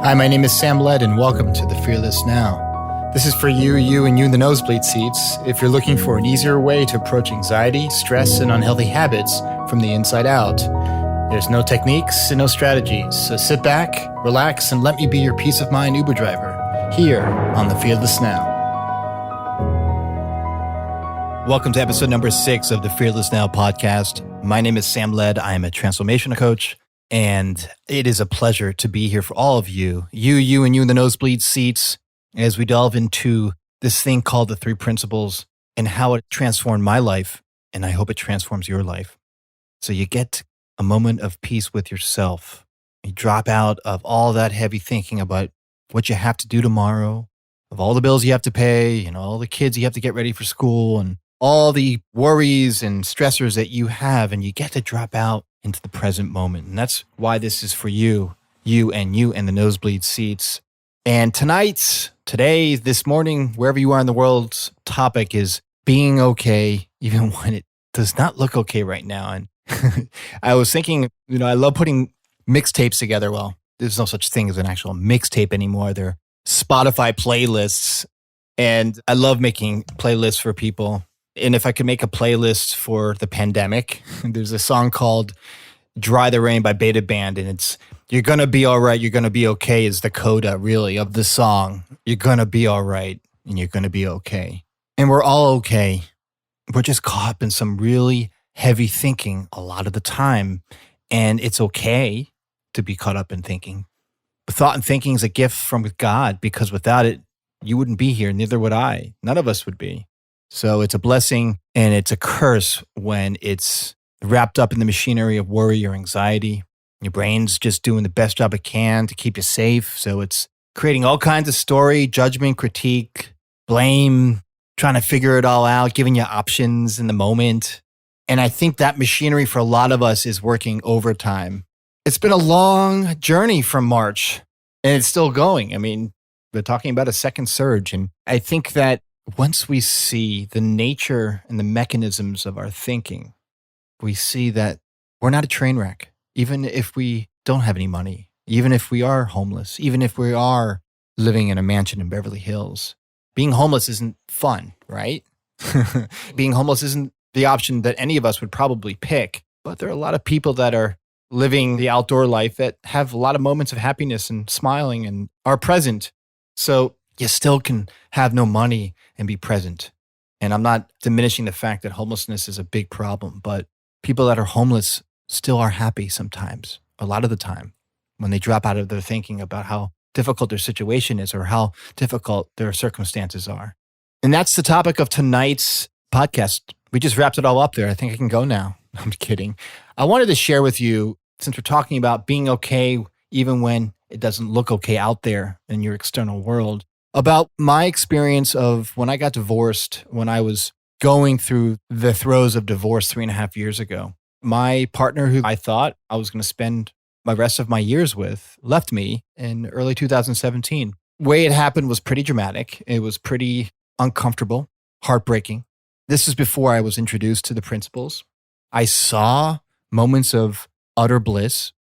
Hi, my name is Sam Led, and welcome to The Fearless Now. This is for you, and you in the nosebleed seats. If you're looking for an easier way to approach anxiety, stress, and unhealthy habits from the inside out, there's no techniques and no strategies. So sit back, relax, and let me be your peace of mind Uber driver here on The Fearless Now. Welcome to episode number 6 of the Fearless Now podcast. My name is Sam Led. I am a transformation coach, and it is a pleasure to be here for all of you and you in the nosebleed seats, as we delve into this thing called the 3 principles and how it transformed my life, and I hope it transforms your life. So you get a moment of peace with yourself. You drop out of all that heavy thinking about what you have to do tomorrow, of all the bills you have to pay, all the kids you have to get ready for school, and all the worries and stressors that you have, and you get to drop out into the present moment. And that's why this is for you in the nosebleed seats. And today, this morning, wherever you are in the world's topic is being okay, even when it does not look okay right now. And I was thinking, I love putting mixtapes together. Well, there's no such thing as an actual mixtape anymore. They're Spotify playlists. And I love making playlists for people. And if I could make a playlist for the pandemic, there's a song called Dry the Rain by Beta Band, and it's "You're gonna be all right, you're gonna be okay" is the coda, really, of the song. You're gonna be all right, and you're gonna be okay. And we're all okay. We're just caught up in some really heavy thinking a lot of the time, and it's okay to be caught up in thinking. But thought and thinking is a gift from God, because without it, you wouldn't be here, neither would I. None of us would be. So it's a blessing and it's a curse when it's wrapped up in the machinery of worry or anxiety. Your brain's just doing the best job it can to keep you safe. So it's creating all kinds of story, judgment, critique, blame, trying to figure it all out, giving you options in the moment. And I think that machinery for a lot of us is working overtime. It's been a long journey from March, and it's still going. We're talking about a second surge. And I think that once we see the nature and the mechanisms of our thinking, we see that we're not a train wreck. Even if we don't have any money, even if we are homeless, even if we are living in a mansion in Beverly Hills, being homeless isn't fun, right? Being homeless isn't the option that any of us would probably pick. But there are a lot of people that are living the outdoor life that have a lot of moments of happiness and smiling and are present. So you still can have no money and be present. And I'm not diminishing the fact that homelessness is a big problem, but people that are homeless still are happy sometimes, a lot of the time, when they drop out of their thinking about how difficult their situation is or how difficult their circumstances are. And that's the topic of tonight's podcast. We just wrapped it all up there. I think I can go now. I'm kidding. I wanted to share with you, since we're talking about being okay even when it doesn't look okay out there in your external world, about my experience of when I got divorced, when I was going through the throes of divorce 3.5 years ago. My partner, who I thought I was going to spend my rest of my years with, left me in early 2017. The way it happened was pretty dramatic. It was pretty uncomfortable, heartbreaking. This is before I was introduced to the principles. I saw moments of utter bliss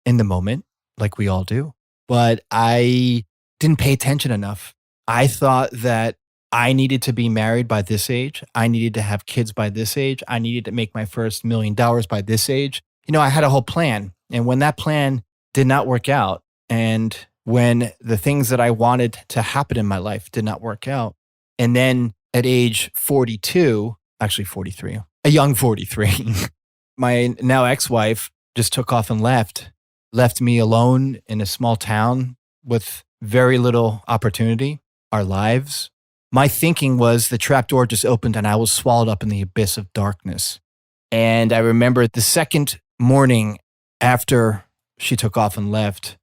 in the moment, like we all do, but I didn't pay attention enough. I thought that I needed to be married by this age. I needed to have kids by this age. I needed to make my first $1 million by this age. I had a whole plan. And when that plan did not work out, and when the things that I wanted to happen in my life did not work out, and then at age 42, actually 43, a young 43, my now ex-wife just took off and left me alone in a small town with very little opportunity. Our lives. My thinking was the trapdoor just opened and I was swallowed up in the abyss of darkness. And I remember the second morning after she took off and left,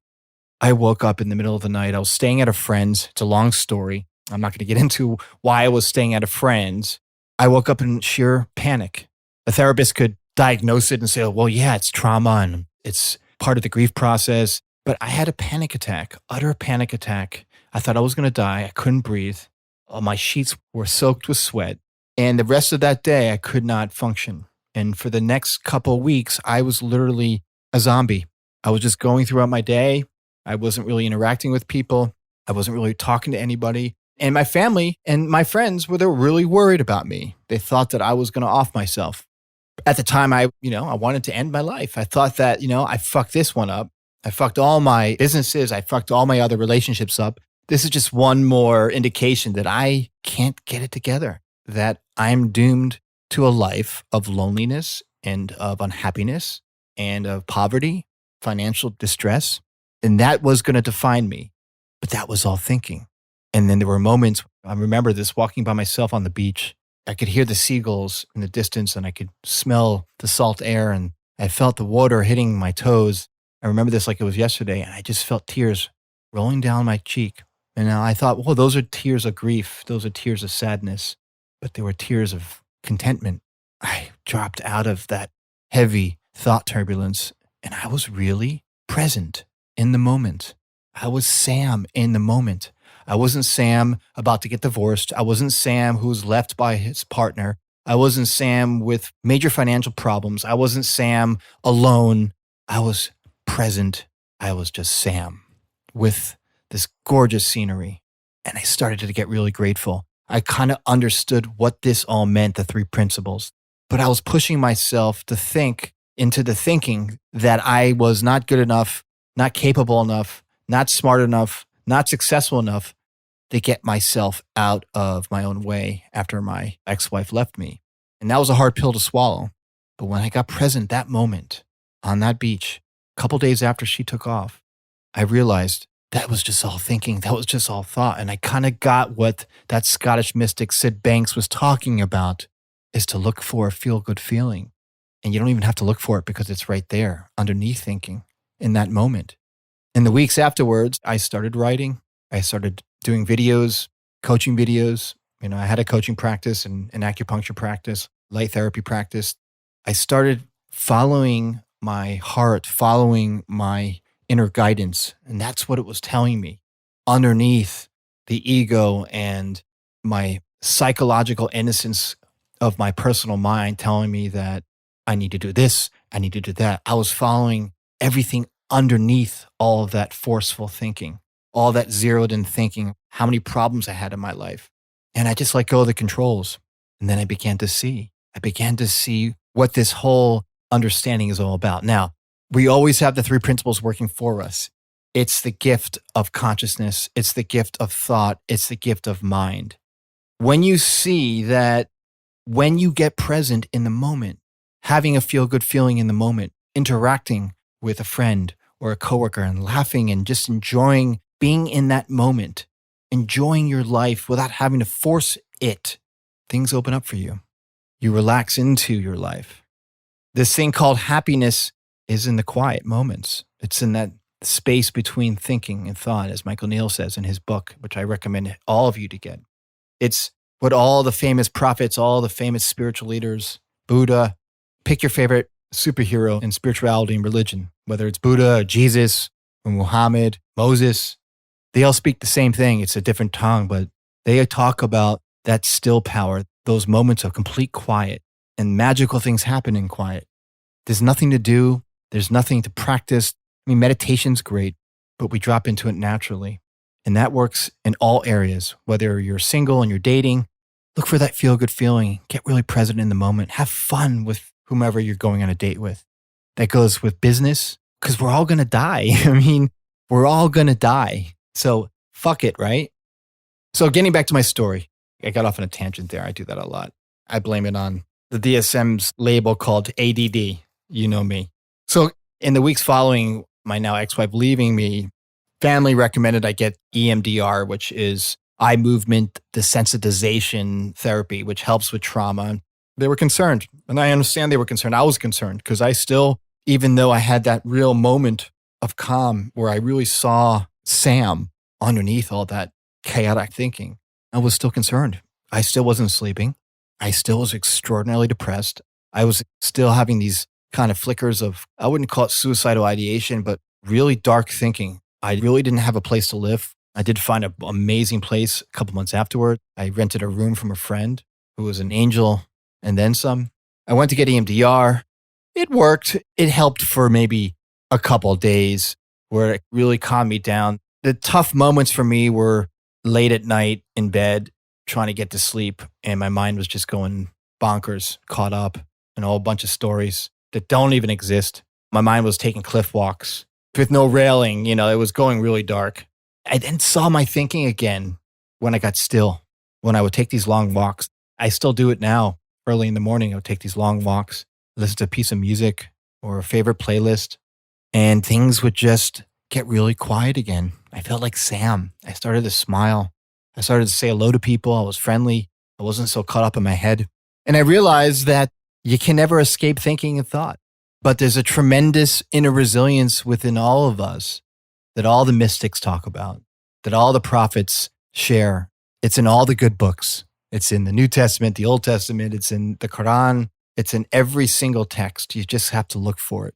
I woke up in the middle of the night. I was staying at a friend's. It's a long story. I'm not going to get into why I was staying at a friend's. I woke up in sheer panic. A therapist could diagnose it and say, well, yeah, it's trauma and it's part of the grief process. But I had a panic attack, utter panic attack. I thought I was going to die. I couldn't breathe. My sheets were soaked with sweat. And the rest of that day, I could not function. And for the next couple of weeks, I was literally a zombie. I was just going throughout my day. I wasn't really interacting with people. I wasn't really talking to anybody. And my family and my friends were really worried about me. They thought that I was going to off myself. At the time, I wanted to end my life. I thought that, I fucked this one up. I fucked all my businesses. I fucked all my other relationships up. This is just one more indication that I can't get it together, that I'm doomed to a life of loneliness and of unhappiness and of poverty, financial distress. And that was going to define me. But that was all thinking. And then there were moments, I remember this, walking by myself on the beach. I could hear the seagulls in the distance and I could smell the salt air and I felt the water hitting my toes. I remember this like it was yesterday and I just felt tears rolling down my cheek. And I thought, well, those are tears of grief. Those are tears of sadness. But they were tears of contentment. I dropped out of that heavy thought turbulence and I was really present in the moment. I was Sam in the moment. I wasn't Sam about to get divorced. I wasn't Sam who was left by his partner. I wasn't Sam with major financial problems. I wasn't Sam alone. I was present. I was just Sam with this gorgeous scenery. And I started to get really grateful. I kind of understood what this all meant, the three principles. But I was pushing myself to think into the thinking that I was not good enough, not capable enough, not smart enough, not successful enough to get myself out of my own way after my ex-wife left me. And that was a hard pill to swallow. But when I got present that moment on that beach, a couple days after she took off, I realized that was just all thinking. That was just all thought. And I kind of got what that Scottish mystic Sid Banks was talking about, is to look for a feel-good feeling. And you don't even have to look for it because it's right there underneath thinking in that moment. In the weeks afterwards, I started writing. I started doing videos, coaching videos. I had a coaching practice and an acupuncture practice, light therapy practice. I started following my heart, following my inner guidance. And that's what it was telling me. Underneath the ego and my psychological innocence of my personal mind telling me that I need to do this, I need to do that. I was following everything underneath all of that forceful thinking, all that zeroed in thinking, how many problems I had in my life. And I just let go of the controls. And then I began to see what this whole understanding is all about. Now, we always have the three principles working for us. It's the gift of consciousness. It's the gift of thought. It's the gift of mind. When you see that, when you get present in the moment, having a feel-good feeling in the moment, interacting with a friend or a coworker and laughing and just enjoying being in that moment, enjoying your life without having to force it, things open up for you. You relax into your life. This thing called happiness is in the quiet moments. It's in that space between thinking and thought, as Michael Neill says in his book, which I recommend all of you to get. It's what all the famous prophets, all the famous spiritual leaders, Buddha, pick your favorite superhero in spirituality and religion, whether it's Buddha or Jesus or Muhammad, Moses, they all speak the same thing. It's a different tongue, but they talk about that still power, those moments of complete quiet, and magical things happen in quiet. There's nothing to do. There's nothing to practice. Meditation's great, but we drop into it naturally. And that works in all areas, whether you're single and you're dating. Look for that feel-good feeling. Get really present in the moment. Have fun with whomever you're going on a date with. That goes with business, because we're all going to die. We're all going to die. So fuck it, right? So getting back to my story, I got off on a tangent there. I do that a lot. I blame it on the DSM's label called ADD. You know me. So in the weeks following my now ex-wife leaving me, family recommended I get EMDR, which is eye movement desensitization therapy, which helps with trauma. They were concerned, and I understand they were concerned. I was concerned because I still, even though I had that real moment of calm where I really saw Sam underneath all that chaotic thinking, I was still concerned. I still wasn't sleeping. I still was extraordinarily depressed. I was still having these kind of flickers of, I wouldn't call it suicidal ideation, but really dark thinking. I really didn't have a place to live. I did find an amazing place a couple months afterward. I rented a room from a friend who was an angel and then some. I went to get EMDR. It worked. It helped for maybe a couple of days. where it really calmed me down. The tough moments for me were late at night in bed, trying to get to sleep, and my mind was just going bonkers, caught up in a whole bunch of stories that don't even exist. My mind was taking cliff walks with no railing. It was going really dark. I then saw my thinking again when I got still, when I would take these long walks. I still do it now. Early in the morning, I would take these long walks, listen to a piece of music or a favorite playlist, and things would just get really quiet again. I felt like Sam. I started to smile. I started to say hello to people. I was friendly. I wasn't so caught up in my head. And I realized that you can never escape thinking and thought. But there's a tremendous inner resilience within all of us that all the mystics talk about, that all the prophets share. It's in all the good books. It's in the New Testament, the Old Testament. It's in the Quran. It's in every single text. You just have to look for it.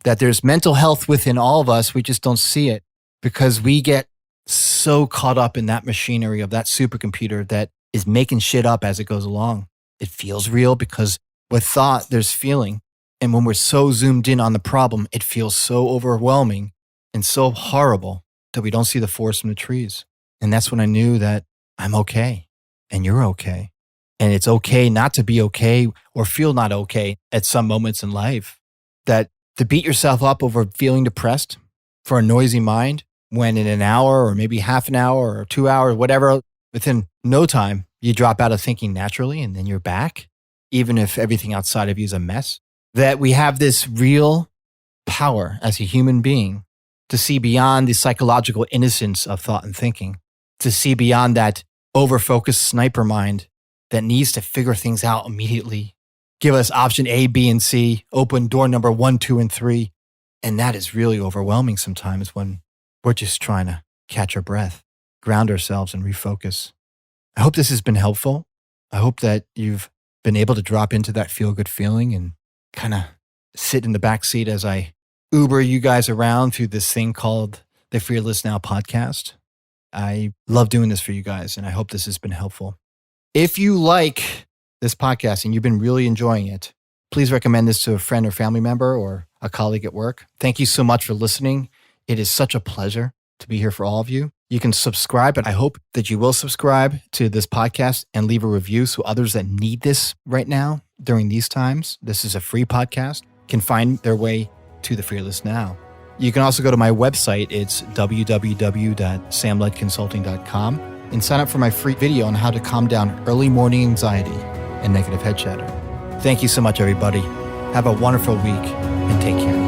That there's mental health within all of us. We just don't see it because we get so caught up in that machinery of that supercomputer that is making shit up as it goes along. It feels real because with thought, there's feeling. And when we're so zoomed in on the problem, it feels so overwhelming and so horrible that we don't see the forest from the trees. And that's when I knew that I'm okay and you're okay. And it's okay not to be okay or feel not okay at some moments in life. That to beat yourself up over feeling depressed for a noisy mind when in an hour or maybe half an hour or 2 hours, whatever, within no time, you drop out of thinking naturally and then you're back, even if everything outside of you is a mess. That we have this real power as a human being to see beyond the psychological innocence of thought and thinking, to see beyond that over-focused sniper mind that needs to figure things out immediately, give us option A, B, and C, open door number 1, 2, and 3. And that is really overwhelming sometimes when we're just trying to catch our breath, ground ourselves, and refocus. I hope this has been helpful. I hope that you've been able to drop into that feel-good feeling and kind of sit in the back seat as I Uber you guys around through this thing called the Fearless Now podcast. I love doing this for you guys, and I hope this has been helpful. If you like this podcast and you've been really enjoying it, please recommend this to a friend or family member or a colleague at work. Thank you so much for listening. It is such a pleasure to be here for all of you. You can subscribe, and I hope that you will subscribe to this podcast and leave a review so others that need this right now during these times, this is a free podcast, can find their way to the Fearless Now. You can also go to my website. It's www.samledconsulting.com and sign up for my free video on how to calm down early morning anxiety and negative head chatter. Thank you so much, everybody. Have a wonderful week and take care.